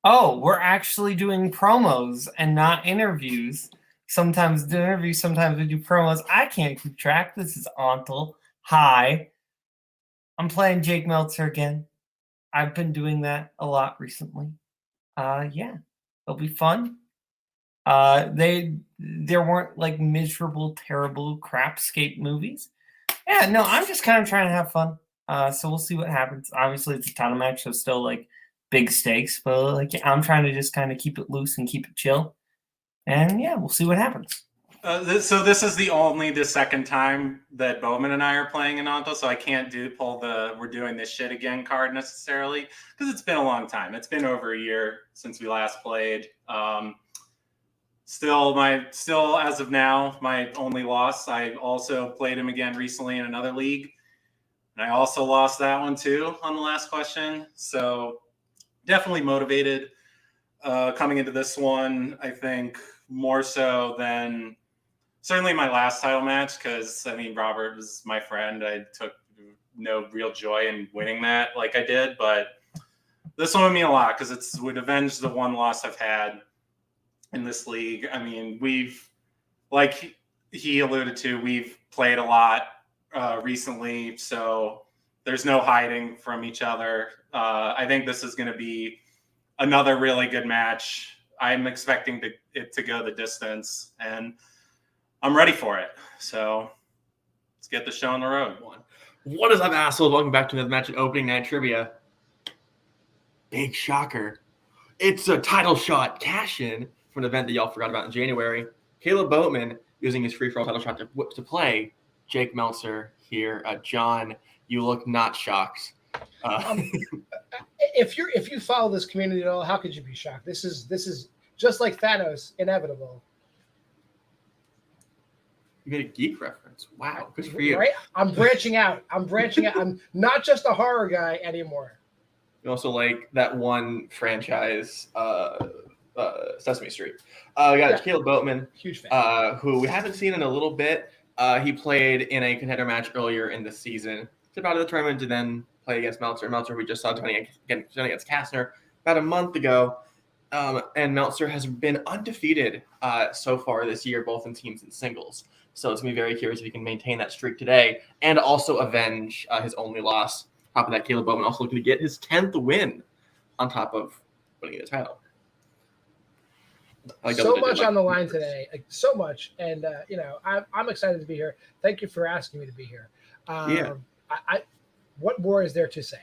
Oh, we're actually doing promos and not interviews. Sometimes do interviews, sometimes we do promos. I can't keep track. This is ONTL. Hi. I'm playing Jake Meltzer again. I've been doing that a lot recently. Yeah, it'll be fun. There weren't like miserable, terrible crapscape movies. Yeah, no, I'm just kind of trying to have fun. So we'll see what happens. Obviously, it's a title match, so still like big stakes, but like I'm trying to just kind of keep it loose and keep it chill. And yeah, we'll see what happens. So this is the second time that Boatman and I are playing in ONTL, so I can't pull the "we're doing this shit again" card necessarily because it's been a long time. It's been over a year since we last played. Still as of now, my only loss. I also played him again recently in another league, and I also lost that one too on the last question. So definitely motivated coming into this one. I think more so than certainly my last title match, because I mean Robert was my friend. I took no real joy in winning that like I did, but this one would mean a lot because it would avenge the one loss I've had in this league. I mean, we've, like he alluded to, we've played a lot recently, so there's no hiding from each other. I think this is going to be another really good match. I'm expecting it to go the distance, and I'm ready for it. So let's get the show on the road. What is up, assholes? Welcome back to another match at Opening Night Trivia. Big shocker. It's a title shot cash-in from an event that y'all forgot about in January. Caleb Boatman using his free-for-all title shot to play Jake Meltzer here. John, you look not shocked. If you follow this community at all, how could you be shocked? This is just like Thanos, inevitable. You made a geek reference. Wow, good for you. Right? I'm branching out. I'm not just a horror guy anymore. You also like that one franchise, Sesame Street. We got Caleb Boatman, huge fan, who we haven't seen in a little bit. He played in a contender match earlier in the season. Stepped out of the tournament to then play against Meltzer. Meltzer, we just saw defending against Kastner about a month ago. And Meltzer has been undefeated so far this year, both in teams and singles. So it's going to be very curious if he can maintain that streak today and also avenge his only loss. On top of that, Caleb Boatman also looking to get his 10th win on top of winning the title. So much on the line today, so much. And, I'm excited to be here. Thank you for asking me to be here. What more is there to say?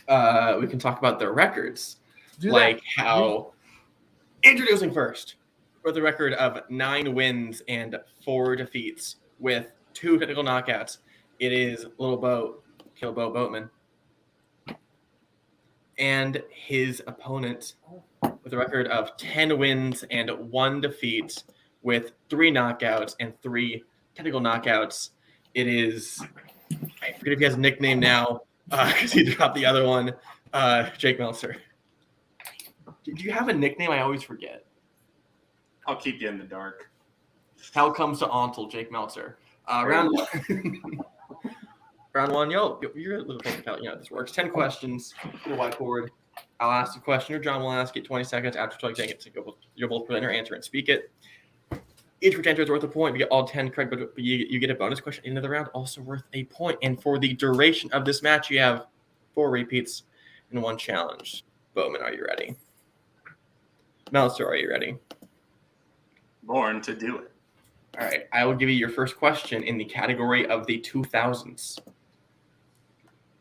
We can talk about their records. Introducing first, with a record of 9 wins and 4 defeats with 2 technical knockouts, it is Caleb Boatman. And his opponent with a record of 10 wins and 1 defeat with 3 knockouts and 3 technical knockouts. It is, I forget if he has a nickname now because he dropped the other one, Jake Meltzer. Do you have a nickname? I always forget. I'll keep you in the dark. Hell comes to ONTL, Jake Meltzer. Round one. Round one, you're a little bit about, this works. 10 questions to the whiteboard. I'll ask the question, or John will ask it 20 seconds after saying it. So you'll both present your answer and speak it. Each answer is worth a point. You get all 10 correct, but you get a bonus question into the round, also worth a point. And for the duration of this match, you have 4 repeats and 1 challenge. Boatman, are you ready? Meltzer, are you ready? Born to do it. All right. I will give you your first question in the category of the 2000s.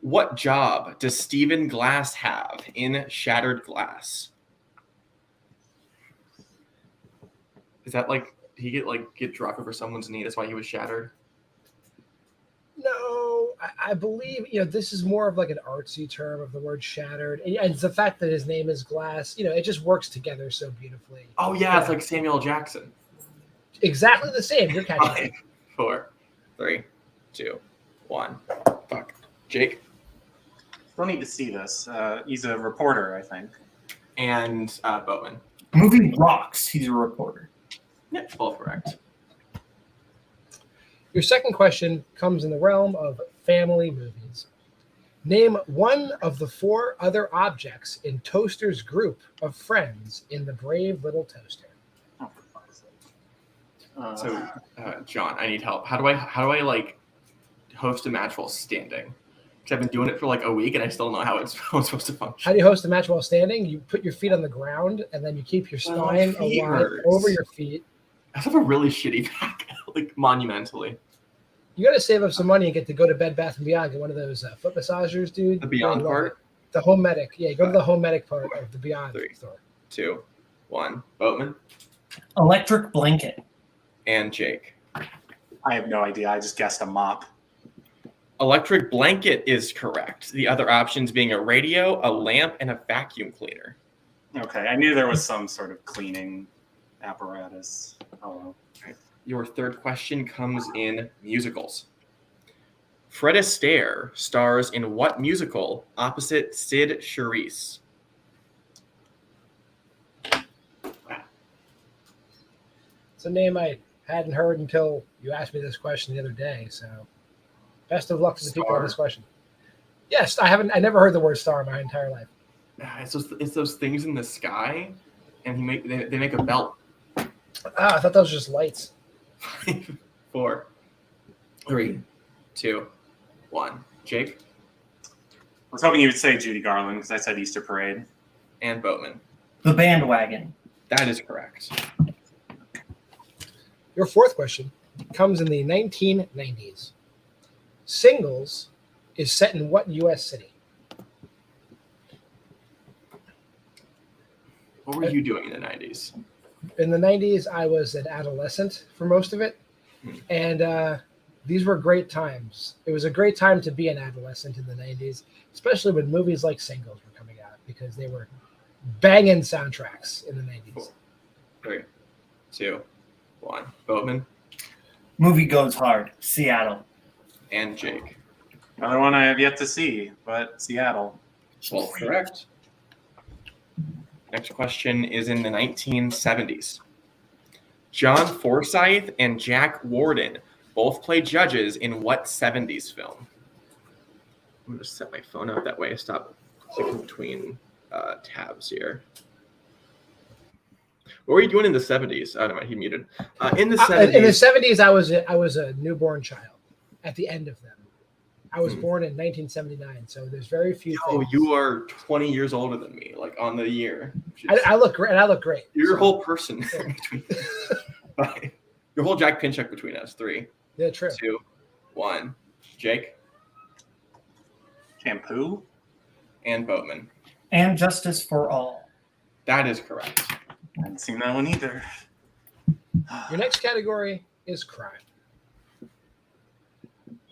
What job does Stephen Glass have in Shattered Glass? Is that like he get dropped over someone's knee? That's why he was shattered? No, I believe, this is more of like an artsy term of the word shattered. And it's the fact that his name is Glass, it just works together so beautifully. Oh, yeah, it's like Samuel Jackson. Exactly the same. You're catching 5, 4, 3, 2, 1. Fuck. Jake? Still need to see this. He's a reporter, I think. And Boatman. Movie rocks. He's a reporter. Yeah, both correct. Your second question comes in the realm of family movies. Name one of the 4 other objects in Toaster's group of friends in The Brave Little Toaster. Oh, for fuck's sake. So, John, I need help. How do I like host a match while standing? Because I've been doing it for like a week and I still don't know how it's supposed to function. How do you host a match while standing? You put your feet on the ground and then you keep your Well, my spine feet aligned hurts. over your feet. I have a really shitty back, like monumentally. You got to save up some money and get to go to Bed Bath & Beyond, get one of those foot massagers, dude. The Beyond You'll love part? it. The Home Medic. Yeah, you go to the Home Medic part of the Beyond 3, store. 2, 1. Boatman Electric blanket. and Jake. I have no idea. I just guessed a mop. Electric blanket is correct. The other options being a radio, a lamp, and a vacuum cleaner. Okay, I knew there was some sort of cleaning apparatus. Oh, Your third question comes in musicals. Fred Astaire stars in what musical opposite Sid Charisse? It's a name I hadn't heard until you asked me this question the other day. So, best of luck to the people on this question. Yes, I never heard the word star in my entire life. It's those things in the sky, and they make a belt. I thought those were just lights. 5, 4, 3, 2, 1. Jake I was hoping you would say Judy Garland because I said Easter Parade. and Boatman. The bandwagon. That is correct. Your fourth question comes in the 1990s. Singles is set in what U.S. city? What were you doing in the 90s? In the 90s, I was an adolescent for most of it. And these were great times. It was a great time to be an adolescent in the 90s, especially when movies like Singles were coming out because they were banging soundtracks in the 90s. 3, 2, 1. Boatman Movie goes hard. Seattle. and Jake. Another one I have yet to see, but Seattle. Well, correct. Next question is in the 1970s. John Forsythe and Jack Warden both played judges in what 70s film? I'm going to set my phone up that way I stop clicking between tabs here. What were you doing in the 70s? Oh, no, he muted. In the 70s. In the 70s, I was a newborn child at the end of them. I was born in 1979, so there's very few Oh, things. you are 20 years older than me, like on the year. I look great. I look great. You're your so. whole person between Bye. Your whole Jack Pinchuk between us. 3, Yeah, true. 2, 1. Jake Shampoo? and Boatman. And Justice for All. That is correct. I hadn't seen that one either. Your next category is crime.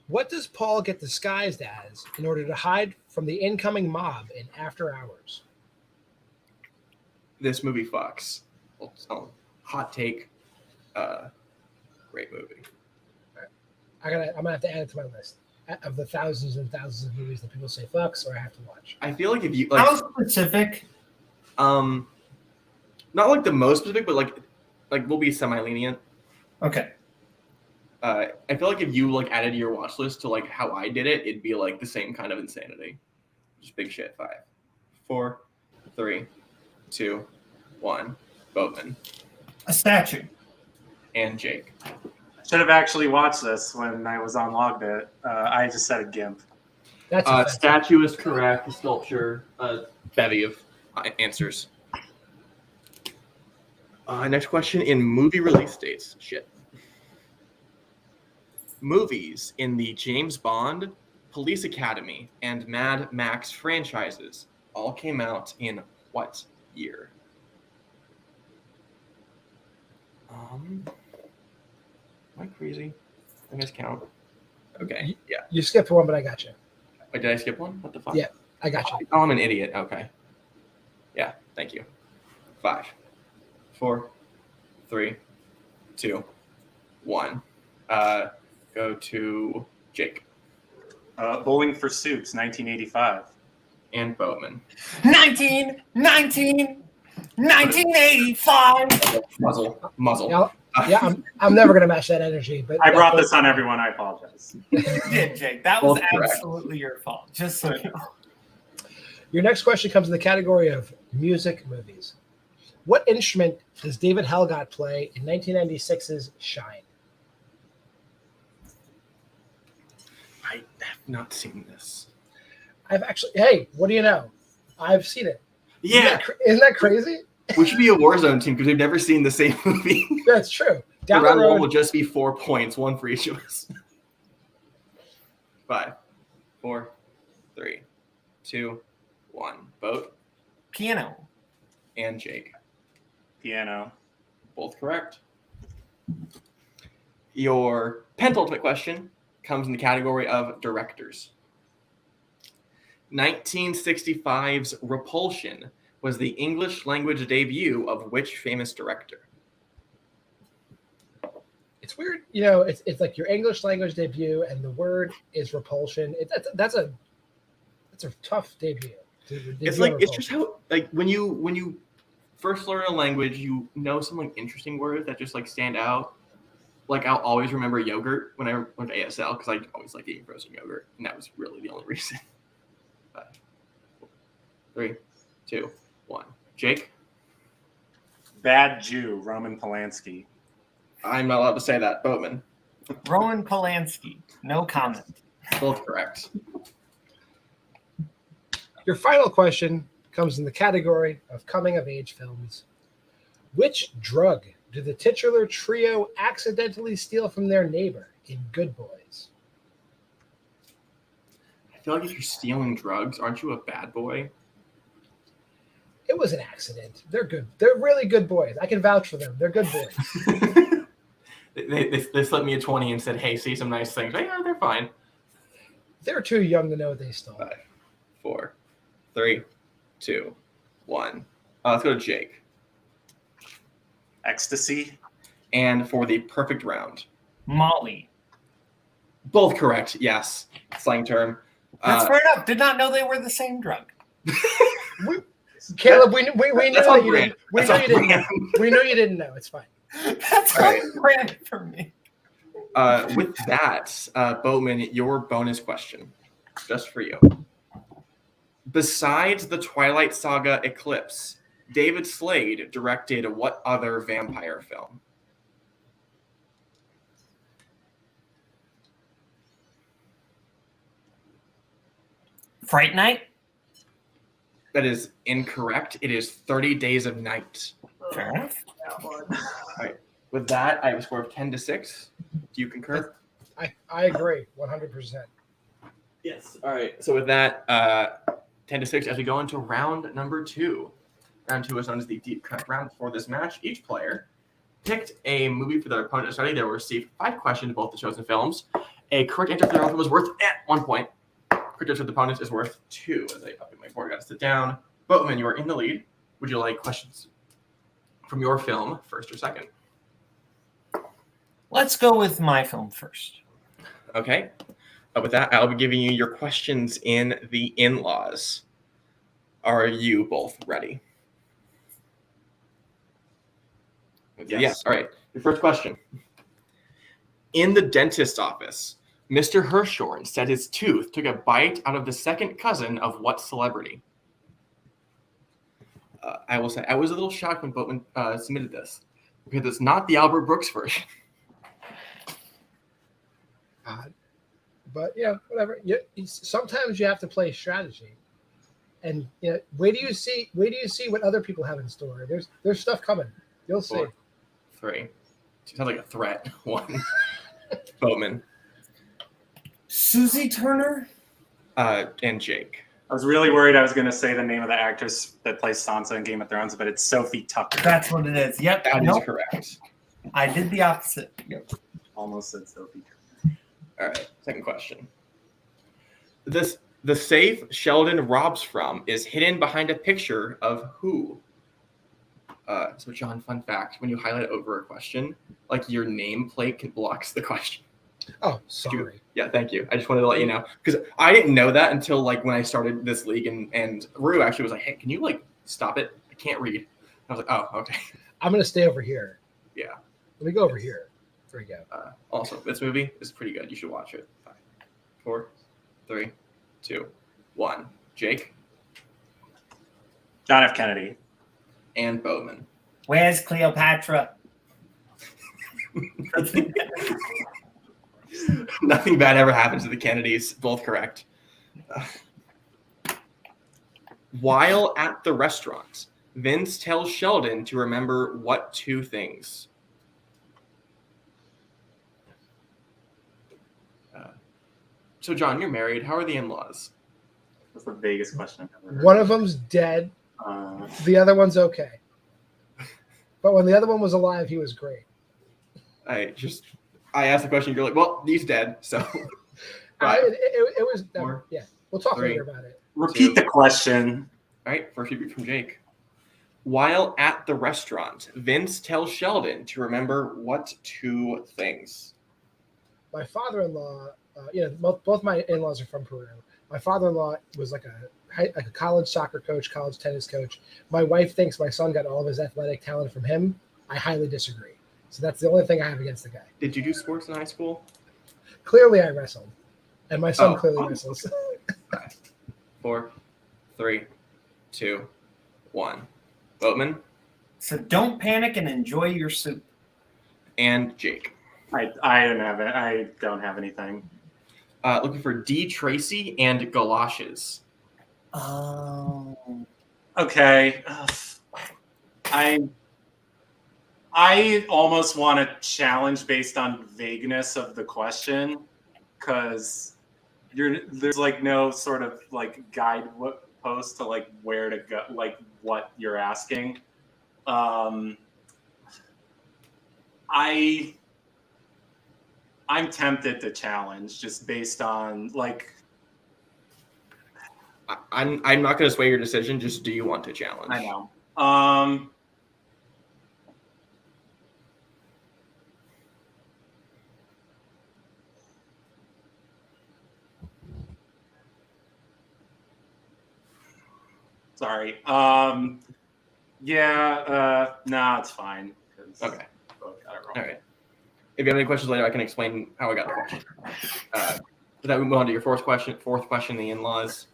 What does Paul get disguised as in order to hide from the incoming mob in After Hours? This movie fucks. Oh, hot take. Great movie. I'm gonna have to add it to my list of the thousands and thousands of movies that people say fucks or I have to watch. I feel like if you How like, specific? not like the most specific, but like we'll be semi-lenient. Okay. I feel like if you like added your watch list to like how I did it, it'd be like the same kind of insanity. Just big shit. 5, 4, 3, 2, 1. Boatman A statue. and Jake. Should have actually watched this when I was on Logbit. I just said a GIMP. That's offensive. Statue is correct. The sculpture. Bevy of answers. Next question in movie release dates. Shit. Movies in the James Bond, Police Academy, and Mad Max franchises all came out in what year? Am I crazy? I miscount. Okay. Yeah. You skipped one, but I got you. Wait, did I skip one? What the fuck? Yeah. I got you. Oh, I'm an idiot. Okay. Yeah. Thank you. 5, 4, 3, 2, 1. Go to Jake Bowling for Soups, 1985. and Boatman. 1985. Muzzle. Yeah, Yeah, I'm never gonna match that energy. But I brought this on everyone. I apologize. You did, Jake. That was Both correct. absolutely your fault. Just so you know. Your next question comes in the category of music movies. What instrument does David Helgott play in 1996's Shine? I have not seen this. Hey, what do you know? I've seen it. Yeah, Isn't that crazy? we should be a Warzone team because we've never seen the same movie. That's true. Down the Round one will road, just be 4 points, one for each of us. 5, 4, 3, 2, 1. Boat Piano. and Jake. Piano. Both correct. Your penultimate question comes in the category of directors. 1965's Repulsion was the English language debut of which famous director? it's weird. You know, it's like your English language debut, and the word is repulsion. That's a tough debut. It's like it's just how like when you first learn a language, you know some like interesting words that just like stand out. Like I'll always remember yogurt when I went to ASL because I always liked eating frozen yogurt, and that was really the only reason. 5, 4, 3, 2, 1. Jake? Bad Jew, Roman Polanski. I'm not allowed to say that. Boatman. Roman Polanski. No comment. Both correct. Your final question comes in the category of coming-of-age films. Which drug do the titular trio accidentally steal from their neighbor in Good Boys? I feel like if you're stealing drugs, aren't you a bad boy? It was an accident. They're good. They're really good boys. I can vouch for them. They're good boys. They slipped me a 20 and said, hey, see some nice things. Yeah, they're fine. They're too young to know what they stole. 5, 4, 3, 2, 1. Let's go to Jake. Ecstasy. And for the perfect round. Molly. Both correct. Yes. Slang term. That's fair enough. Did not know they were the same drug. Caleb, we knew that's that on you brand. didn't. We That's know on you didn't. brand. We know you didn't know. It's fine. That's All right. on brand for me. With that, Boatman, your bonus question, just for you. Besides the Twilight Saga Eclipse, David Slade directed what other vampire film? Fright Night. That is incorrect. It is 30 Days of Night. Fair enough. With that, I have a score of 10-6. Do you concur? I agree 100%. Yes. All right. So with that, 10-6, as we go into round number 2. Round 2 is known as the deep cut round. For this match, each player picked a movie for their opponent to study. They will receive 5 questions about the chosen films. A correct answer for their opponent was worth 1 point. Correct answer for the opponent is worth 2. As I update my board, got to sit down. Boatman, you are in the lead. Would you like questions from your film first or second? Let's go with my film first. Okay. With that, I'll be giving you your questions in the in-laws. Are you both ready? Yes. All right. Your first question. In the dentist's office, Mr. Hirschhorn said his tooth took a bite out of the second cousin of what celebrity? I will say I was a little shocked when Boatman submitted this because it's not the Albert Brooks version. But whatever. Sometimes you have to play strategy, and wait do you see what other people have in store. There's stuff coming. You'll see. 4, 3. Sounds like a threat. 1. Boatman. Susie Turner. And Jake. I was really worried I was going to say the name of the actress that plays Sansa in Game of Thrones, but it's Sophie Tucker. That's what it is. Yep. That Nope. is correct. I did the opposite. Yep. Almost said Sophie Tucker. All right. Second question. The safe Sheldon robs from is hidden behind a picture of who? So, John, fun fact: when you highlight over a question, like your nameplate blocks the question. Oh, sorry. Yeah, thank you. I just wanted to let you know because I didn't know that until like when I started this league, and Rue actually was like, "Hey, can you like stop it? I can't read." I was like, "Oh, okay." I'm gonna stay over here. Yeah. Let me go over here. There we go. Also, this movie is pretty good. You should watch it. 5, 4, 3, 2, 1. Jake John F. Kennedy. and Boatman. Where's Cleopatra? Nothing bad ever happens to the Kennedys. Both correct. While at the restaurant, Vince tells Sheldon to remember what 2 things? So, John, you're married. How are the in-laws? That's the vaguest question I've ever heard. One of them's dead. The other one's okay. But when the other one was alive, he was great. I asked the question. You're like, well, he's dead. So, It was, 4, yeah. We'll talk 3, later about it. Repeat the question. All right, first review from Jake. While at the restaurant, Vince tells Sheldon to remember what 2 things? My father-in-law, both my in-laws are from Peru. My father-in-law was like a college soccer coach, college tennis coach. My wife thinks my son got all of his athletic talent from him. I highly disagree. So that's the only thing I have against the guy. Did you do sports in high school? Clearly, I wrestled, and my son clearly wrestles. 5, 4, 3, 2, 1. Boatman So don't panic and enjoy your soup. and Jake. I didn't have it. I don't have anything. Looking for D. Tracy and galoshes. Oh. Okay. I almost want to challenge based on vagueness of the question, because there's like no sort of like guide post to like where to go, like what you're asking. I'm tempted to challenge just based on like. I'm not going to sway your decision. Just do you want to challenge? I know. Sorry. Yeah. Nah, it's fine. Okay. Both got it wrong. All right. If you have any questions later, I can explain how I got the question. But then we move on to your fourth question, the in-laws.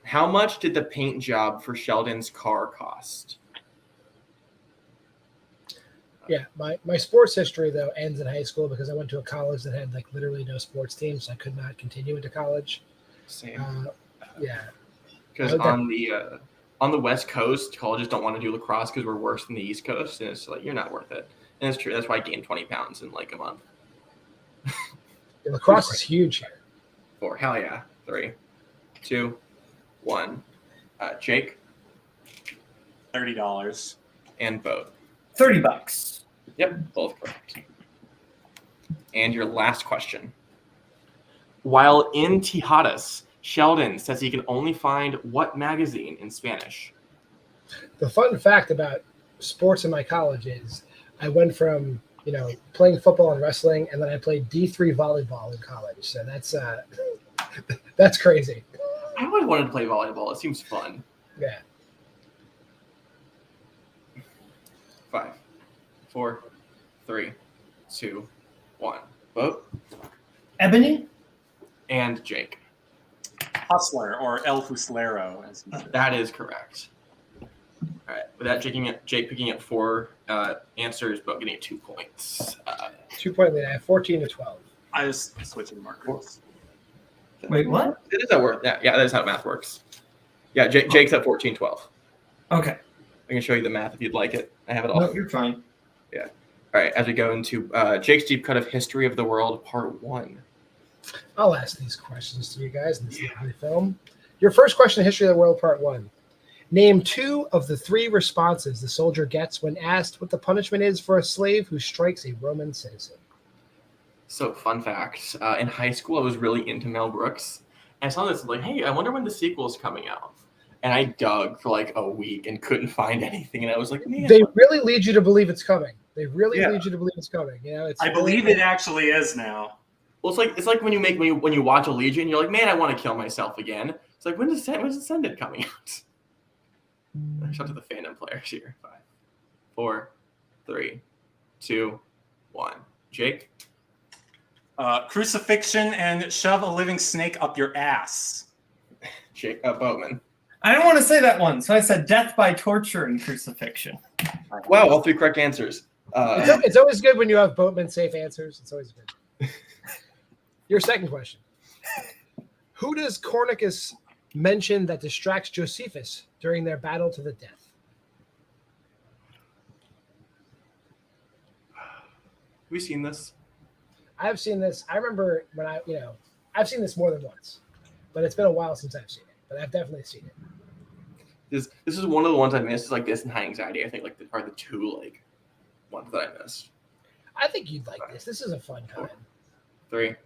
How much did the paint job for Sheldon's car cost? Yeah, my sports history though ends in high school because I went to a college that had like literally no sports team, so I could not continue into college. Same. Yeah, Because on the West Coast, colleges don't want to do lacrosse because we're worse than the East Coast, and it's like you're not worth it. And it's true. That's why I gained 20 pounds in like a month. yeah, lacrosse is huge here. 4. Hell yeah. 3, 2, 1. Jake $30. and Boat. $30. Yep, both correct. And your last question. While in Tijadas, Sheldon says he can only find what magazine in Spanish? The fun fact about sports in my college is I went from playing football and wrestling, and then I played D3 volleyball in college. So that's crazy. I would have wanted to play volleyball. It seems fun. Yeah. 5, 4, 3, 2, 1. Boat Ebony? and Jake. Hustler or El Fuslero, as he said. That is correct. All right. With that, Jake picking up 4 answers, but getting 2 points. 2 point lead. I have 14 to 12. I just switching markers. Wait, what? It is how work. Yeah, that is how math works. Yeah, Jake's at 14-12. Okay. I can show you the math if you'd like it. I have it all. No, you're fine. Yeah. All right. As we go into Jake's deep cut of History of the World, Part 1. I'll ask these questions to you guys in this lovely film. Your first question, History of the World, Part 1. Name 2 of the 3 responses the soldier gets when asked what the punishment is for a slave who strikes a Roman citizen. So, fun fact. In high school, I was really into Mel Brooks. And I saw this, like, hey, I wonder when the sequel is coming out. And I dug for like a week and couldn't find anything. And I was like, man. They really lead you to believe it's coming. They really Yeah. lead you to believe it's coming. I believe it actually is now. Well, it's like when you watch a Legion, you're like, man, I want to kill myself again. It's like, when's Ascended coming out? Shout out to the fandom players here. 5, 4, 3, 2, 1. Jake? Crucifixion and shove a living snake up your ass. Jake Boatman. I didn't want to say that one, so I said death by torture and crucifixion. Wow, all 3 correct answers. It's always good when you have Boatman safe answers. It's always good. Your second question. Who does Cornicus mention that distracts Josephus during their battle to the death? Have we seen this? I've seen this. I remember when I've seen this more than once, but it's been a while since I've seen it. But I've definitely seen it. This is one of the ones I missed. Is like this and High Anxiety. I think are the 2 ones that I missed. I think you'd like this. This is a fun time. 3,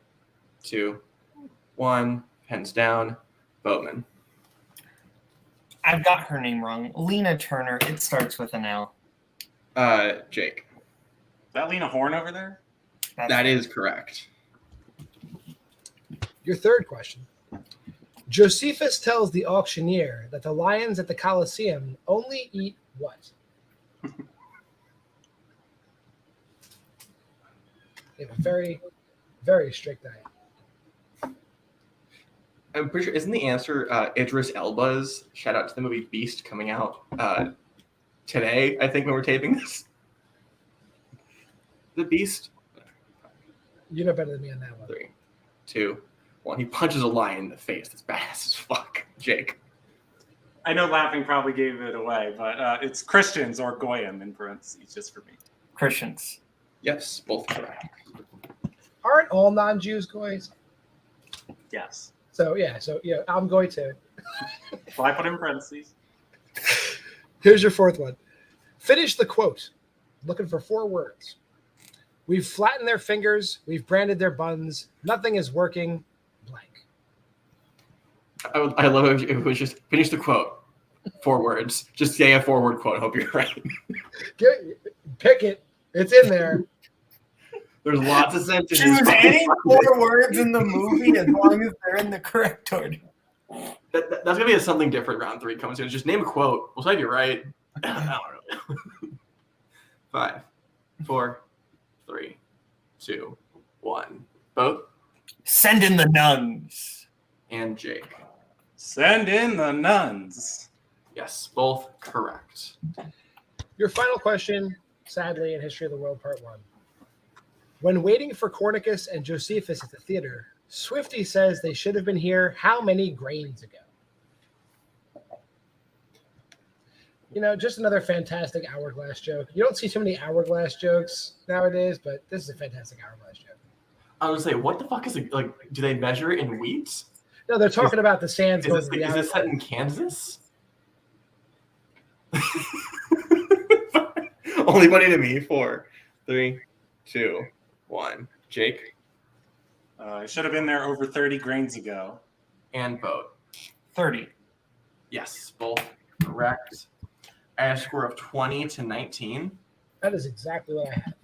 2, 1. Hands down. Boatman. I've got her name wrong. Lena Turner. It starts with an L. Jake. Is that Lena Horne over there? That is correct. Your third question. Josephus tells the auctioneer that the lions at the Colosseum only eat what? They have a very, very strict diet. I'm pretty sure, isn't the answer Idris Elba's shout out to the movie Beast coming out today, I think, when we're taping this? The Beast? You know better than me on that one. 3, 2, 1. He punches a lion in the face. That's badass as fuck. Jake. I know laughing probably gave it away, but it's Christians or Goyim in parentheses, just for me. Christians. Yes, both correct. Aren't all non-Jews goys? Yes. So I'm goy too. So I put in parentheses. Here's your fourth one. Finish the quote. Looking for 4 words. We've flattened their fingers. We've branded their buns. Nothing is working. Blank. I love it if it was just finish the quote. 4 words. Just say a 4-word quote. I hope you're right. Pick it. It's in there. There's lots of sentences. Choose any 4 words in the movie as long as they're in the correct order. That's going to be something different round 3 comes in. Just name a quote. We'll say you're right. I don't know. 5, 4, 3, 2, 1. Both. Send in the nuns. And Jake. Send in the nuns. Yes, both correct. Your final question, sadly, in History of the World Part 1. When waiting for Cornicus and Josephus at the theater, Swifty says they should have been here how many grains ago? Just another fantastic hourglass joke. You don't see too many hourglass jokes nowadays, but this is a fantastic hourglass joke. I was going to say, what the fuck is it? Like, do they measure in wheat? No, they're talking about the sands. Is this set in Kansas? Only money to me. 4, 3, 2, 1. Jake. I should have been there over 30 grains ago. And Boat. 30. Yes, both correct. I have a score of 20-19. That is exactly what I had.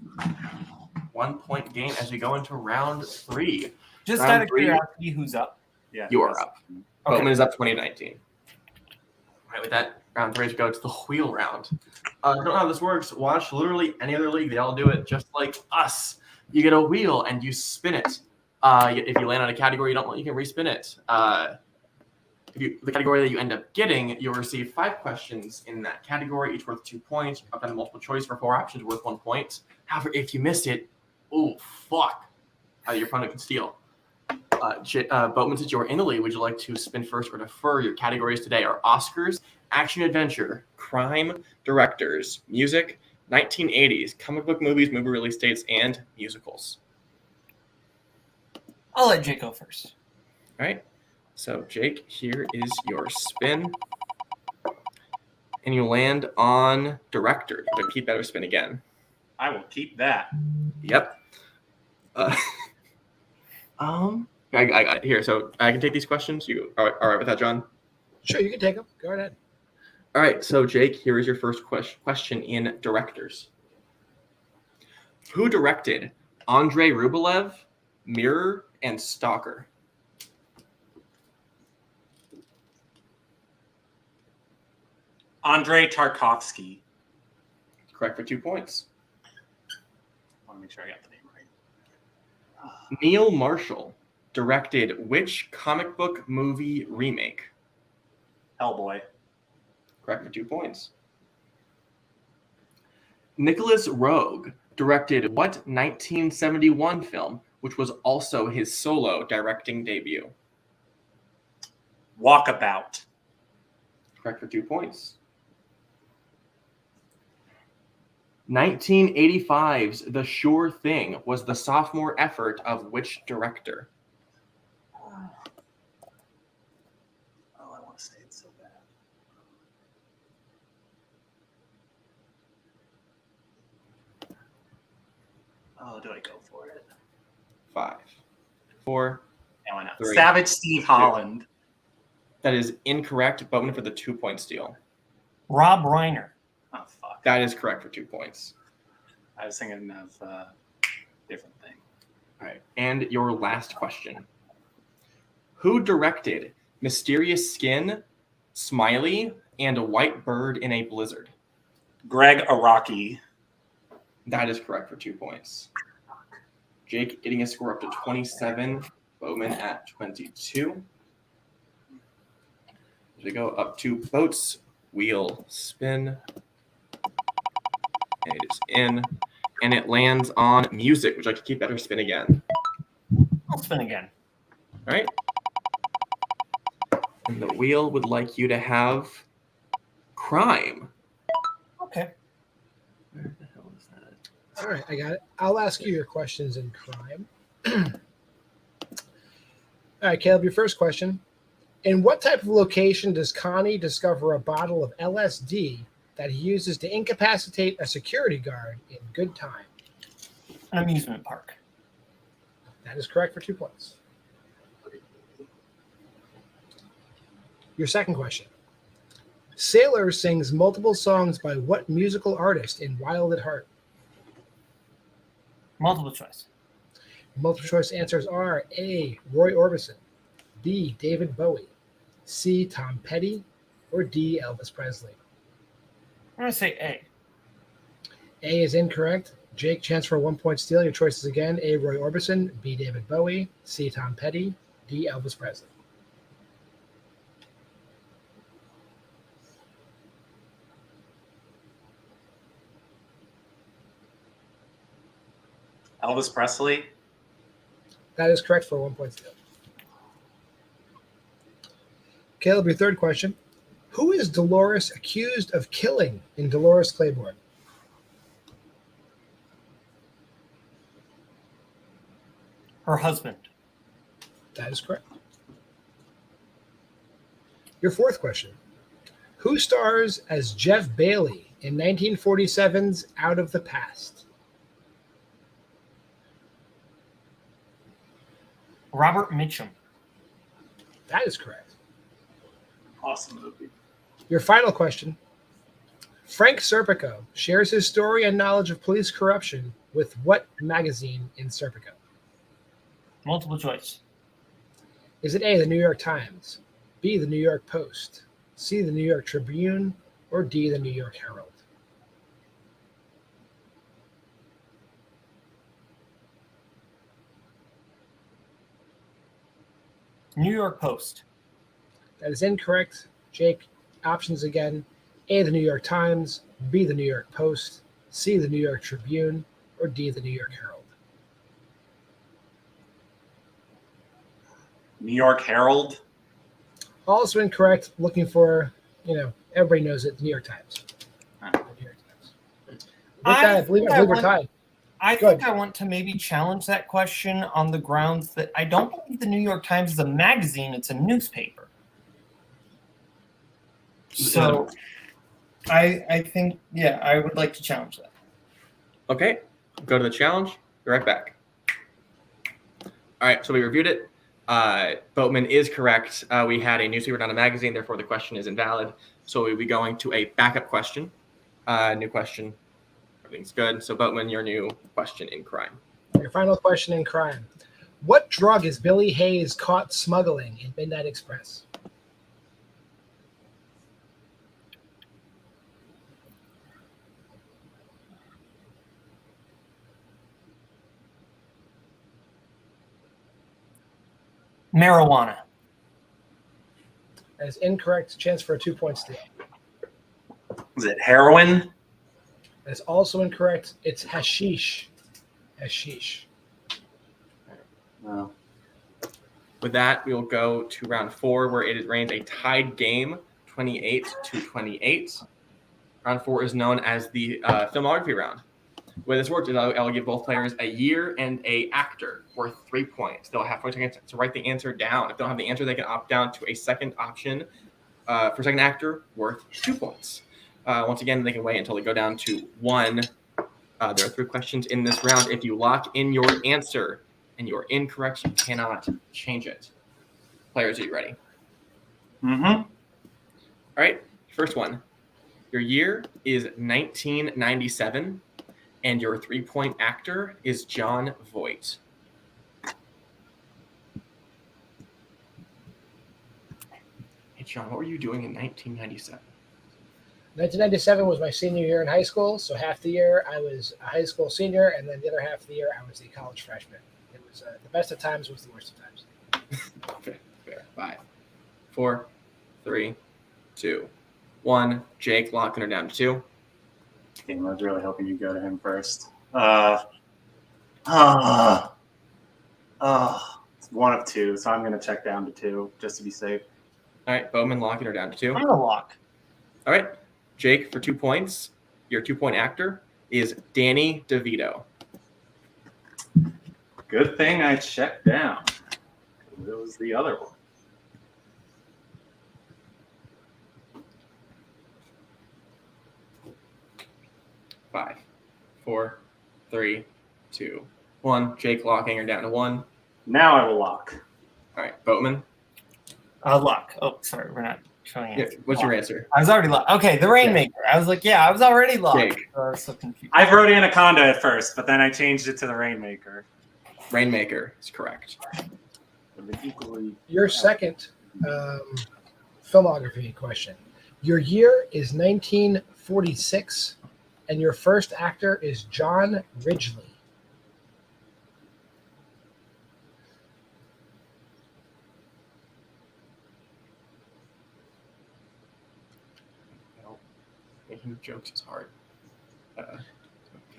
1 point gain as we go into round 3. Just Round out of 3. curiosity, who's up? Yeah. You are up. Okay. Boatman is up 20-19. All right, with that, round 3 go to the wheel round. I don't know how this works. Watch literally any other league. They all do it just like us. You get a wheel and you spin it. If you land on a category you don't want, you can respin it. The category that you end up getting, you'll receive 5 questions in that category, each worth 2 points. Up down to multiple choice for 4 options worth 1 point. However, if you miss it, oh fuck, your opponent can steal. Boatman, since you're in the lead, would you like to spin first or defer? Your categories today are Oscars, action adventure, crime, directors, music, 1980s, comic book movies, movie release dates, and musicals. I'll let Jake go first. All right. So, Jake, here is your spin. And you land on director. You can keep that or spin again. I will keep that. Yep. I got it here. So I can take these questions. You are all right with that, John? Sure, you can take them. Go ahead. All right. So, Jake, here is your first question in directors. Who directed Andrei Rublev, Mirror, and Stalker? Andrei Tarkovsky. Correct for 2 points. want to make sure I got the name right. Neil Marshall directed which comic book movie remake? Hellboy. Correct for 2 points. Nicholas Roeg directed what 1971 film, which was also his solo directing debut? Walkabout. Correct for 2 points. 1985's The Sure Thing was the sophomore effort of which director? Oh, I want to say it so bad. Oh, do I go for it? 5, 4. Yeah, why not? 3, Savage Steve Holland. That is incorrect. Bowman for the 2-point steal. Rob Reiner. Oh, fuck. That is correct for 2 points. I was thinking of a different thing. All right. And your last question. Who directed Mysterious Skin, Smiley, and a White Bird in a Blizzard? Greg Araki. That is correct for 2 points. Jake getting a score up to 27. Bowman at 22. As we go up to boats, wheel spin. And it is in. And it lands on music. Would you like to keep that or spin again? I'll spin again. All right. And the wheel would like you to have crime. Okay. Where the hell is that? All right, I got it. I'll ask you your questions in crime. All right, Caleb, your first question. In what type of location does Connie discover a bottle of LSD that he uses to incapacitate a security guard in good time? An amusement park. That is correct for 2 points. Your second question. Sailor sings multiple songs by what musical artist in Wild at Heart? Multiple choice. Multiple choice answers are A, Roy Orbison, B, David Bowie, C, Tom Petty, or D, Elvis Presley. I'm going to say A. A is incorrect. Jake, chance for a 1 point steal. Your choices again. A, Roy Orbison, B, David Bowie, C, Tom Petty, D, Elvis Presley. Elvis Presley. That is correct for a 1 point steal. Caleb, your third question. Who is Dolores accused of killing in Dolores Claiborne? Her husband. That is correct. Your fourth question. Who stars as Jeff Bailey in 1947's Out of the Past? Robert Mitchum. That is correct. Awesome movie. Your final question. Frank Serpico shares his story and knowledge of police corruption with what magazine in Serpico? Multiple choice. Is it A, the New York Times, B, the New York Post, C, the New York Tribune, or D, the New York Herald? New York Post. That is incorrect. Jake, options again. A, the New York Times, B, the New York Post, C, the New York Tribune, or D, the New York Herald? New York Herald. Also incorrect. Looking for, everybody knows it, the New York Times. Huh. The New York Times. With that, I believe we're tied. I Go think ahead. I want to maybe challenge that question on the grounds that I don't believe the New York Times is a magazine, it's a newspaper. So I think, I would like to challenge that. Okay, go to the challenge. Be right back. All right, so we reviewed it. Boatman is correct. We had a newspaper, not a magazine, therefore the question is invalid. So we'll be going to a backup question. New question. Everything's good. So Boatman, your new question in crime. Your final question in crime. What drug is Billy Hayes caught smuggling in Midnight Express? Marijuana. That is incorrect. Chance for a 2-point steal. Is it heroin? That is also incorrect. It's hashish. Hashish. No. With that, we will go to round 4, where it remains a tied game, 28-28. Round 4 is known as the Filmography Round. The way this works is I'll give both players a year and a actor worth 3 points. They'll have 20 seconds to write the answer down. If they don't have the answer, they can opt down to a second option for second actor worth 2 points. Once again, they can wait until they go down to 1. There are 3 questions in this round. If you lock in your answer and you're incorrect, you cannot change it. Players, are you ready? Mm-hmm. All right, first one. Your year is 1997, and your 3-point actor is Jon Voight. Hey, John, what were you doing in 1997? 1997 was my senior year in high school, so half the year I was a high school senior, and then the other half of the year I was a college freshman. It was the best of times was the worst of times. Okay, fair. 5, 4, 3, 2, 1. Jake, locking her down to 2. Damn, I was really hoping you'd go to him first. It's one of 2, so I'm going to check down to 2 just to be safe. All right, Boatman, locking her down to 2. I'm gonna lock. All right, Jake, for 2 points, your 2-point actor is Danny DeVito. Good thing I checked down. It was the other one. Five, 4, 3, 2, 1. Jake, locking her down to 1. Now I will lock. All right, Boatman. Lock. Oh, sorry, we're not showing Yeah, it. what's your answer? I was already locked. Okay, the Rainmaker. I was like, yeah, I was already locked. Jake. So I was so confused. I wrote Anaconda at first, but then I changed it to the Rainmaker. Rainmaker is correct. Your second filmography question. Your year is 1946, and your first actor is John Ridgely. Making jokes is hard.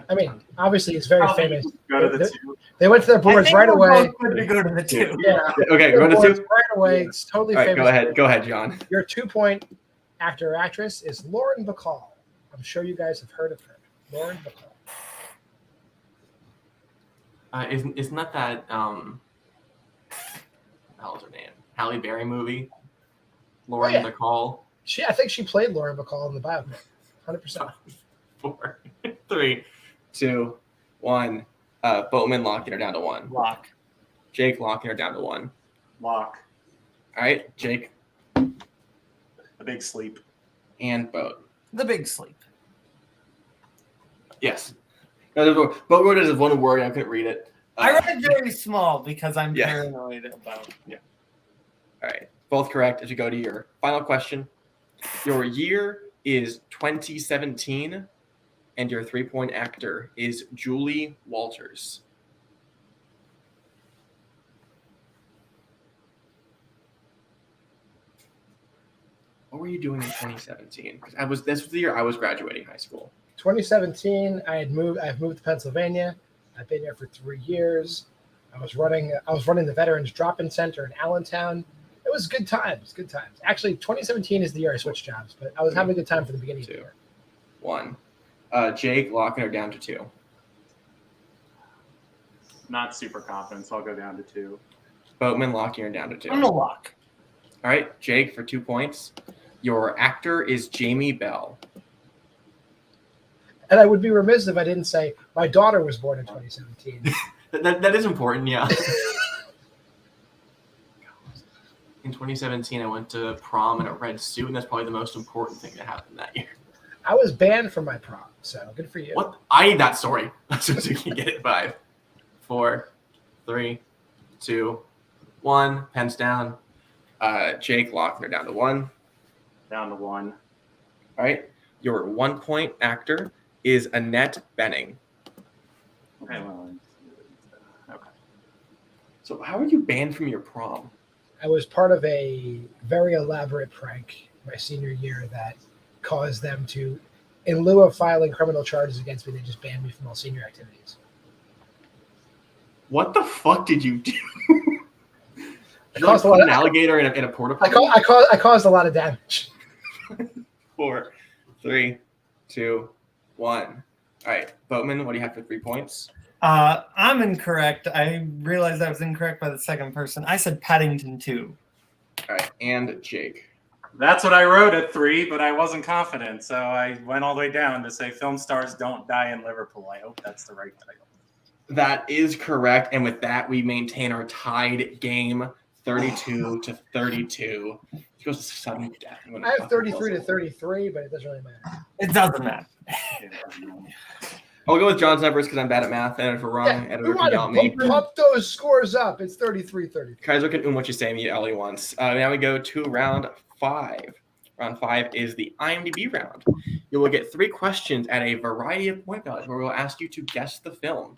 I mean, obviously, he's very famous. Go to the 2. They went to their I boards think right we're away. both good to go to the 2. Yeah, Okay, their go to boards 2. right away. It's totally All right, famous. go ahead, John. Your 2-point actor or actress is Lauren Bacall. I'm sure you guys have heard of her. Lauren Bacall. Isn't that what the hell is her name? Halle Berry movie? Lauren yeah. Bacall. I think she played Lauren Bacall in the Boatman. 100%. 4, 3, 2, 1. Boatman locking her down to 1. Lock. Jake locking her down to 1. Lock. All right, Jake The Big Sleep. and Boat. The Big Sleep. Yes. No, Boat wrote it as one word. I couldn't read it. I read very small because I'm Yeah. paranoid about. All right, both correct. As you go to your final question, your year is 2017, and your 3-point actor is Julie Walters. What were you doing in 2017? Because this was the year I was graduating high school. 2017, I've moved to Pennsylvania. I've been here for 3 years. I was running the Veterans Drop-In Center in Allentown. It was good times. Actually, 2017 is the year I switched jobs, but I was having a good time for the beginning of the 2, year. 1. Jake locking her down to 2. Not super confident, so I'll go down to 2. Boatman locking her down to 2. I'm gonna lock. All right, Jake, for 2 points. Your actor is Jamie Bell. And I would be remiss if I didn't say my daughter was born in 2017. That is important, yeah. In 2017, I went to prom in a red suit, and that's probably the most important thing that happened that year. I was banned from my prom, so good for you. What? I need that story. So you can get it. 5, 4, 3, 2, 1. Pens down. Jake locking her down to 1. Down to 1. All right. Your 1-point actor is Annette Bening. Okay, well, okay. So how are you banned from your prom? I was part of a very elaborate prank my senior year that caused them to, in lieu of filing criminal charges against me, they just banned me from all senior activities. What the fuck did you do? I Did you like caused a lot put of, an alligator in a porta I, potty? I caused a lot of damage. 4, 3, 2, 1. All right, Boatman, what do you have for 3 points? I'm incorrect. I realized I was incorrect by the second person. I said Paddington 2. All right, and Jake. That's what I wrote at 3, but I wasn't confident, so I went all the way down to say film stars don't die in Liverpool. I hope that's the right title. That is correct, and with that, we maintain our tied game, 32 to 32. It goes to sudden death. I have 33 to 33, but it doesn't really matter. It doesn't matter. I'll go with John's numbers because I'm bad at math, and if we're wrong, editor we can want yell at me. to pump those scores up. It's 33-33. Kaiser can what you say me all he wants. Now we go to round 5. Round 5 is the IMDb round. You will get 3 questions at a variety of point values where we'll ask you to guess the film.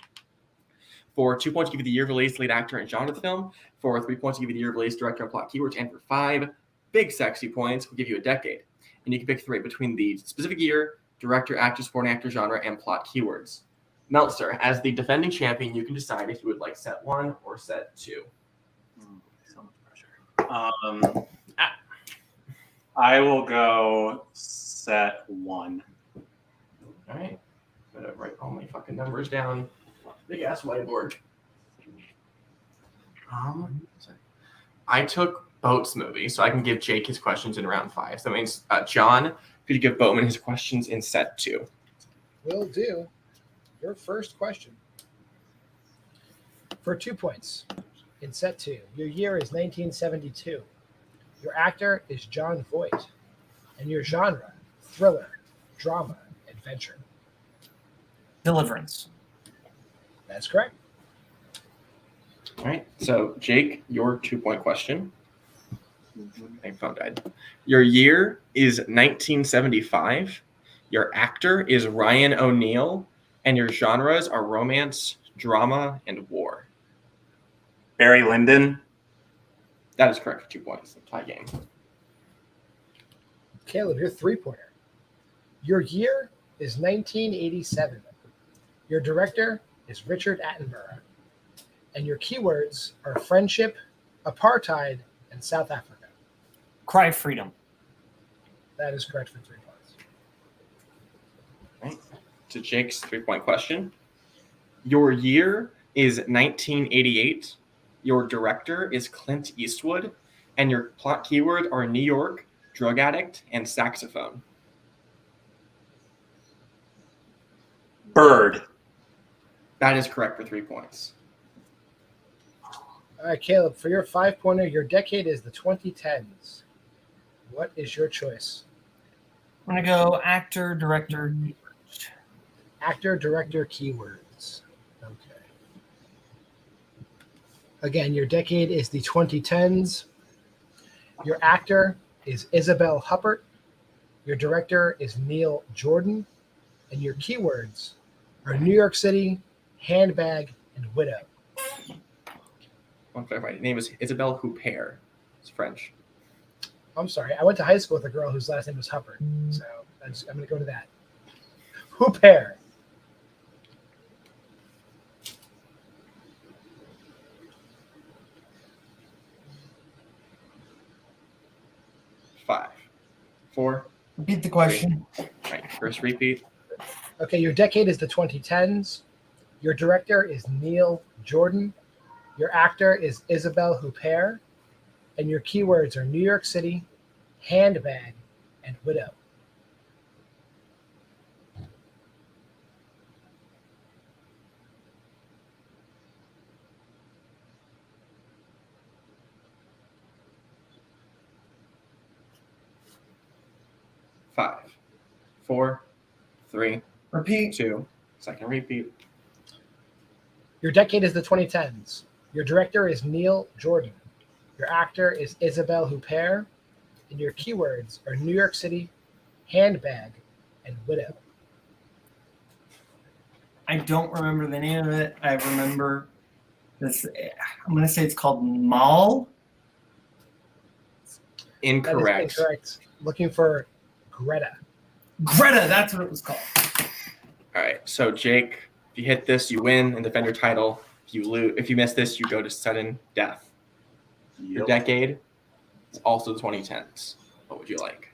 For 2 points, give you the year of release, lead actor, and genre of the film. For 3 points, give you the year of release, director, and plot keywords. And for 5 big sexy points, we'll give you a decade. And you can pick 3 between the specific year, director, actor, supporting actor, genre, and plot keywords. Meltzer, as the defending champion, you can decide if you would like set 1 or set 2. So much pressure. I will go set 1. All right. I'm going to write all my fucking numbers down. Big ass whiteboard. I took Boat's movie, so I can give Jake his questions in round 5. So that means, John, could you give Boatman his questions in set 2? Will do. Your first question. For 2 points, in set 2, your year is 1972. Your actor is John Voight, and your genre, thriller, drama, adventure. Deliverance. That's correct. All right. So, Jake, your 2-point question. My phone died. Your year is 1975. Your actor is Ryan O'Neal, and your genres are romance, drama, and war. Barry Lyndon. That is correct for 2 points. Tie game. Caleb, your 3-pointer. Your year is 1987. Your director is Richard Attenborough. And your keywords are friendship, apartheid, and South Africa. Cry Freedom. That is correct for 3 points. All right. To Jake's 3-point question. Your year is 1988. Your director is Clint Eastwood. And your plot keywords are New York, drug addict, and saxophone. Bird. That is correct for 3 points. All right, Caleb, for your 5-pointer, your decade is the 2010s. What is your choice? I'm going to go actor, director. Actor, director, keywords. Okay. Again, your decade is the 2010s. Your actor is Isabel Huppert. Your director is Neil Jordan. And your keywords are New York City, handbag, and widow. I'll clarify. Her name is Isabelle Huppert. It's French. I'm sorry. I went to high school with a girl whose last name was Huppert. So I'm going to go to that. Huppert. Five, 4. Repeat the question. All right. First repeat. Okay, your decade is the 2010s. Your director is Neil Jordan. Your actor is Isabelle Huppert. And your keywords are New York City, handbag, and widow. Five, 4, 3, Repeat. 2. Second repeat. Your decade is the 2010s. Your director is Neil Jordan. Your actor is Isabelle Huppert. And your keywords are New York City, handbag, and widow. I don't remember the name of it. I remember this. I'm going to say it's called Mall. Incorrect. That is incorrect. Looking for Greta. Greta, that's what it was called. All right. So Jake, if you hit this, you win and defend your title. If you miss this, you go to sudden death. Your decade is also the 2010s. What would you like?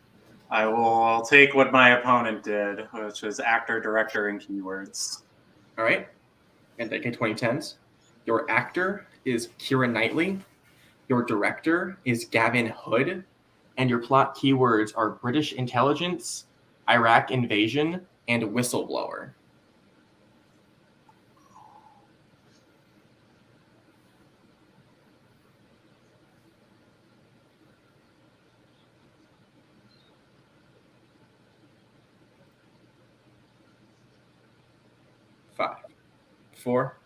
I will take what my opponent did, which was actor, director, and keywords. All right. And decade 2010s. Your actor is Keira Knightley. Your director is Gavin Hood. And your plot keywords are British intelligence, Iraq invasion, and whistleblower. Five, four,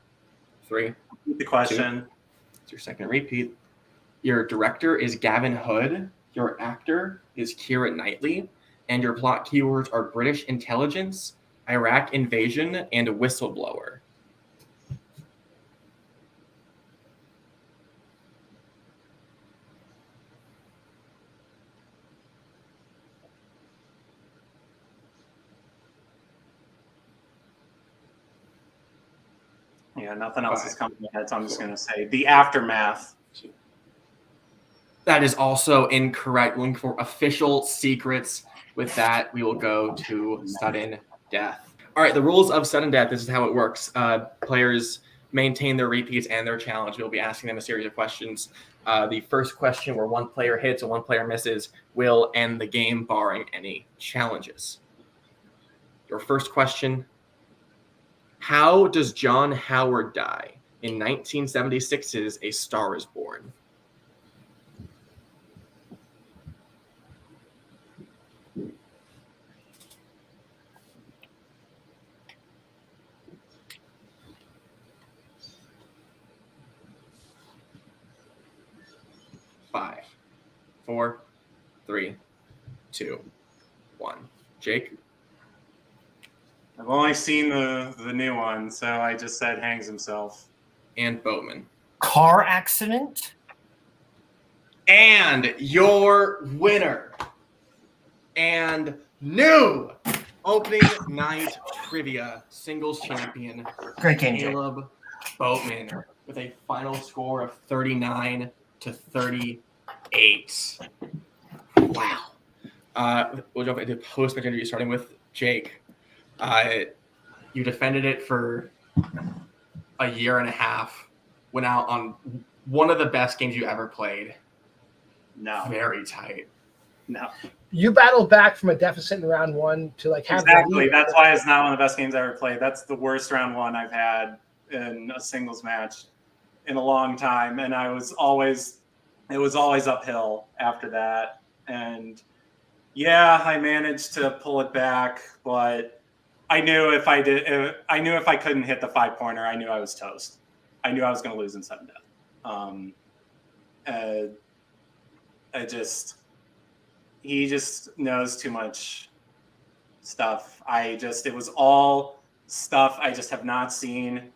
three. The question. It's your second repeat. Your director is Gavin Hood. Your actor is Keira Knightley. And your plot keywords are British intelligence, Iraq invasion, and whistleblower. Yeah, nothing else is coming to my head, so I'm just going to say the aftermath. That is also incorrect. Looking for official secrets. With that, we will go to sudden death. All right, the rules of sudden death, this is how it works. Players maintain their repeats and their challenge. We'll be asking them a series of questions. The first question, where one player hits and one player misses, will end the game, barring any challenges. Your first question: how does John Howard die in 1976's A Star is Born? Five, four, three, two, one. Jake? I've only seen the new one, so I just said hangs himself. And Boatman. Car accident? And your winner and new opening night trivia singles champion, Great game, Jake. Caleb Boatman, with a final score of 39 to 38. Wow. We'll jump into post-match interview, starting with Jake. You defended it for a year and a half, went out on one of the best games you ever played. No. Very tight. No. You battled back from a deficit in round one to like have Exactly. That's why it's not one of the best games I ever played. That's the worst round one I've had in a singles match in a long time. And it was always uphill after that. And yeah, I managed to pull it back, but I knew if I couldn't hit the 5-pointer, I knew I was toast. I knew I was going to lose in sudden death. He just knows too much stuff. It was all stuff I just have not seen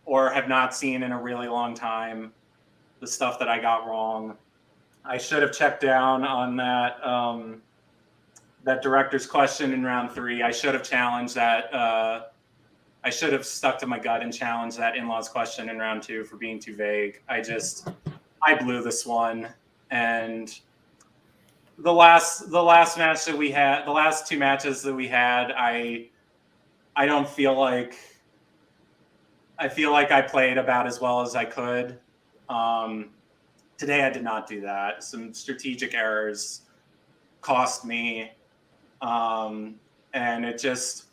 in a really long time. The stuff that I got wrong. I should have checked down on that director's question in round 3. I should have challenged that. I should have stuck to my gut and challenged that in-laws question in round 2 for being too vague. I blew this one. And the last match that we had, the last 2 matches that we had, I feel like I played about as well as I could. Today I did not do that. Some strategic errors cost me. And it's just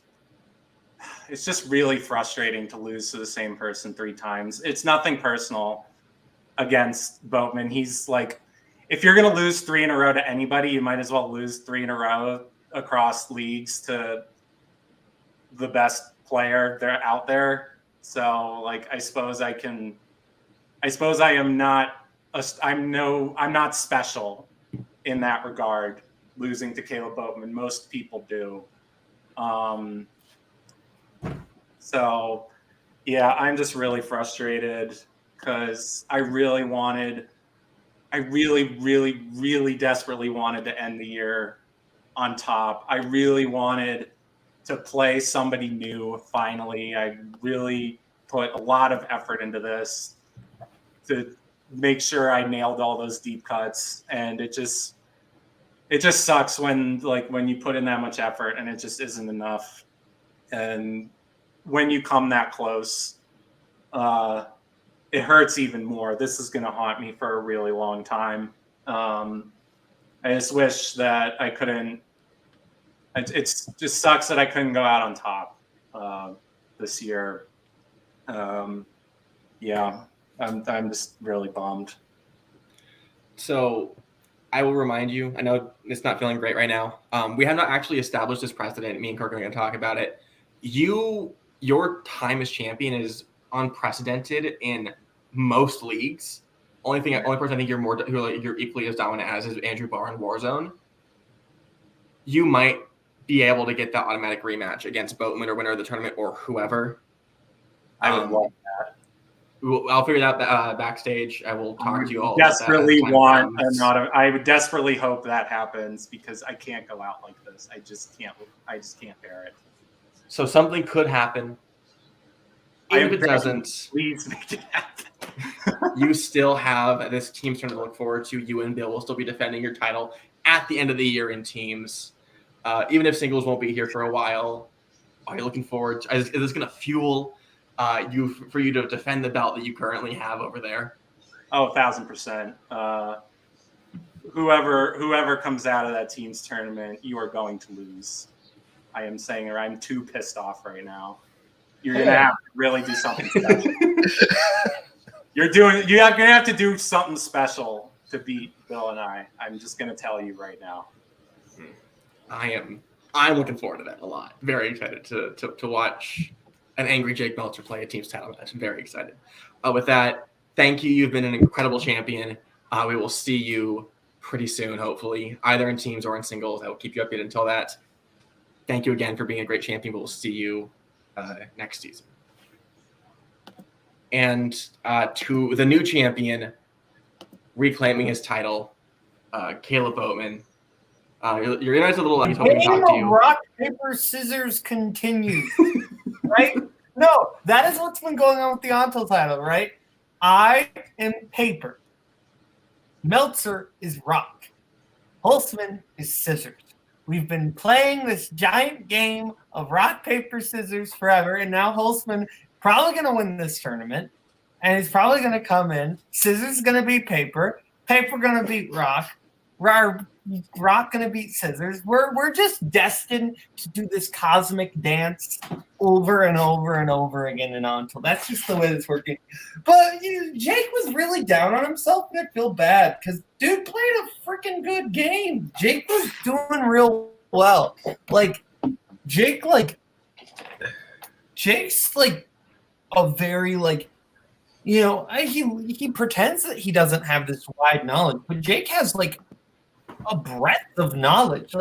really frustrating to lose to the same person 3 times. It's nothing personal against Boatman. He's like, if you're going to lose 3 in a row to anybody, you might as well lose 3 in a row across leagues to the best player they're out there. So like, I'm not special in that regard, losing to Caleb Boatman. Most people do. So yeah, I'm just really frustrated because I really wanted I really, really, really desperately wanted to end the year on top. I really wanted to play somebody new finally. I really put a lot of effort into this to make sure I nailed all those deep cuts, and it just sucks when you put in that much effort and it just isn't enough. And when you come that close, it hurts even more. This is going to haunt me for a really long time. I just wish that I couldn't. It just sucks that I couldn't go out on top this year. Yeah, I'm just really bummed. So I will remind you, I know it's not feeling great right now. We have not actually established this precedent. Me and Kirk are going to talk about it. Your time as champion is unprecedented in most leagues. Only person I think you're equally as dominant as is Andrew Barr in Warzone. You might be able to get that automatic rematch against Boatman or winner of the tournament or whoever. I would love that. I'll figure it out backstage. I will talk to you all. I would desperately hope that happens because I can't go out like this. I just can't bear it. So something could happen. If it doesn't, please make it happen. You still have this team's turn to look forward to. You and Bill will still be defending your title at the end of the year in teams. Even if singles won't be here for a while, are you looking forward to, is this going to fuel for you to defend the belt that you currently have over there? Oh, 1,000%. Whoever comes out of that team's tournament, you are going to lose. I am saying it. I'm too pissed off right now. You're going to have to really do something special. You're going to have to do something special to beat Bill and I. I'm just going to tell you right now. I'm looking forward to that a lot. Very excited to watch an angry Jake Meltzer play a team's title match. I'm very excited. With that, thank you. You've been an incredible champion. We will see you pretty soon, hopefully, either in teams or in singles. I will keep you updated until that. Thank you again for being a great champion. We'll see you next season. And to the new champion, reclaiming his title, Caleb Boatman. Your internet's a little loud. He's hoping to talk to you. Rock, paper, scissors continues, right? No, that is what's been going on with the ONTL title, right? I am paper. Meltzer is rock. Holtzman is scissors. We've been playing this giant game of rock, paper, scissors forever, and now Holtzman probably going to win this tournament, and he's probably going to come in. Scissors going to beat paper. Paper going to beat rock. Rock going to beat scissors. We're just destined to do this cosmic dance over and over and over again and on until that's just the way it's working. But Jake was really down on himself, and I feel bad because dude played a freaking good game. Jake was doing real well. Jake's a very he pretends that he doesn't have this wide knowledge, but Jake has a breadth of knowledge.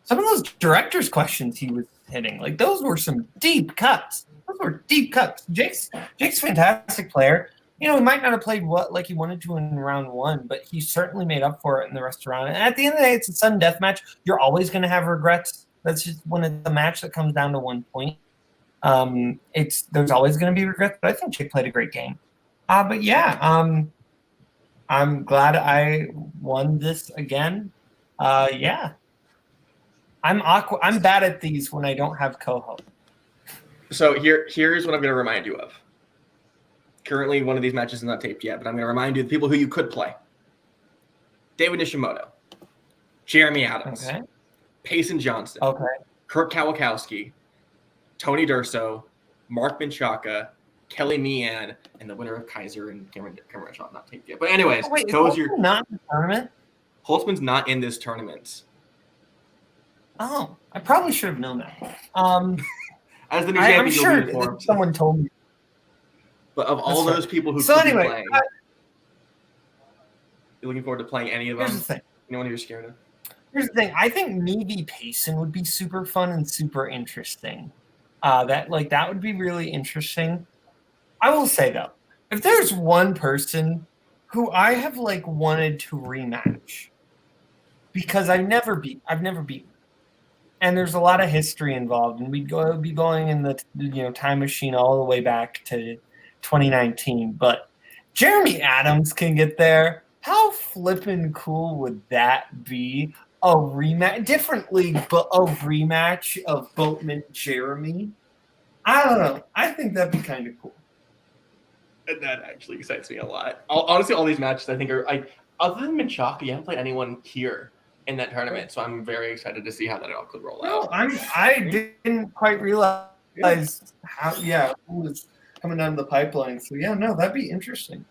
Some of those director's questions he was hitting, those were some deep cuts. Those were deep cuts. Jake's a fantastic player. He might not have played like he wanted to in round one, but he certainly made up for it in the rest of the round. And at the end of the day, it's a sudden death match. You're always going to have regrets. That's just when it's a match that comes down to 1 point. There's always going to be regrets, but I think Jake played a great game. But yeah, I'm glad I won this again. Yeah. I'm awkward. I'm bad at these when I don't have co-host. So here's what I'm going to remind you of. Currently, one of these matches is not taped yet, but I'm going to remind you of the people who you could play. David Nishimoto, Jeremy Adams, Okay. Payson Johnson, Okay. Kurt Kawakowski, Tony Durso, Mark Menchaca, Kelly Meehan, and the winner of Kaiser and Cameron Shaw, not taped yet. But anyways, Wait, is those Holtzman not in the tournament? Holtzman's not in this tournament. Oh, I probably should have known that. As the new I'm champion, sure you'll be informed. someone told me. But of all That's those people who So could anyway, be playing, you're looking forward to playing any of them? here's the thing. Anyone you're scared of? Here's the thing. I think maybe Payson would be super fun and super interesting. That would be really interesting. I will say though, if there's one person who I have like wanted to rematch because I've never beaten, and there's a lot of history involved, and we'd be going in the time machine all the way back to 2019. But Jeremy Adams can get there. How flippin' cool would that be? A rematch, different league, but a rematch of Boatman Jeremy. I don't know. I think that'd be kind of cool. And that actually excites me a lot. Honestly, all these matches I think are other than Menchaca, you haven't played anyone here in that tournament, so I'm very excited to see how that all could roll out. I didn't quite realize how who was coming down the pipeline. So that'd be interesting.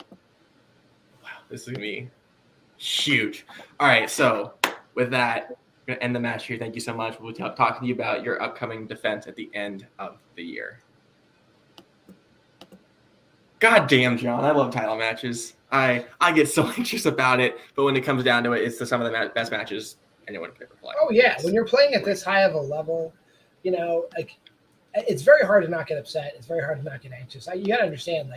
Wow, this is gonna be huge. All right, so with that, we're gonna end the match here. Thank you so much. We'll be talking to you about your upcoming defense at the end of the year. God damn, John, I love title matches. I get so anxious about it, but when it comes down to it, it's some of the best matches anyone could ever play. Oh yeah, when you're playing at this high of a level, it's very hard to not get upset. It's very hard to not get anxious. You got to understand,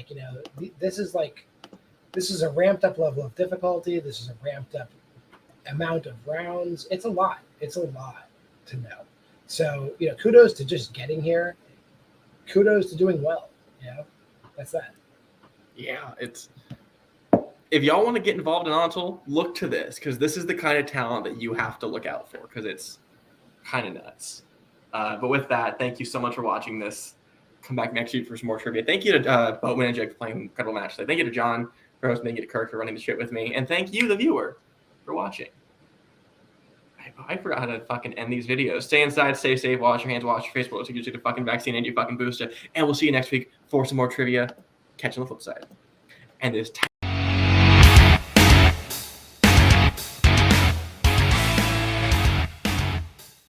this is a ramped up level of difficulty. This is a ramped up amount of rounds. It's a lot. It's a lot to know. So kudos to just getting here. Kudos to doing well. That's that. Yeah, if y'all want to get involved in ONTL, look to this, because this is the kind of talent that you have to look out for, because it's kind of nuts. But with that, thank you so much for watching this. Come back next week for some more trivia. Thank you to Boatman and Jake for playing an incredible match today. Thank you to John for hosting. Thank you to Kirk for running the shit with me. And thank you, the viewer, for watching. I forgot how to fucking end these videos. Stay inside, stay safe, wash your hands, wash your face, so you get the fucking vaccine and you fucking booster. And we'll see you next week for some more trivia. Catch you on the flip side. And this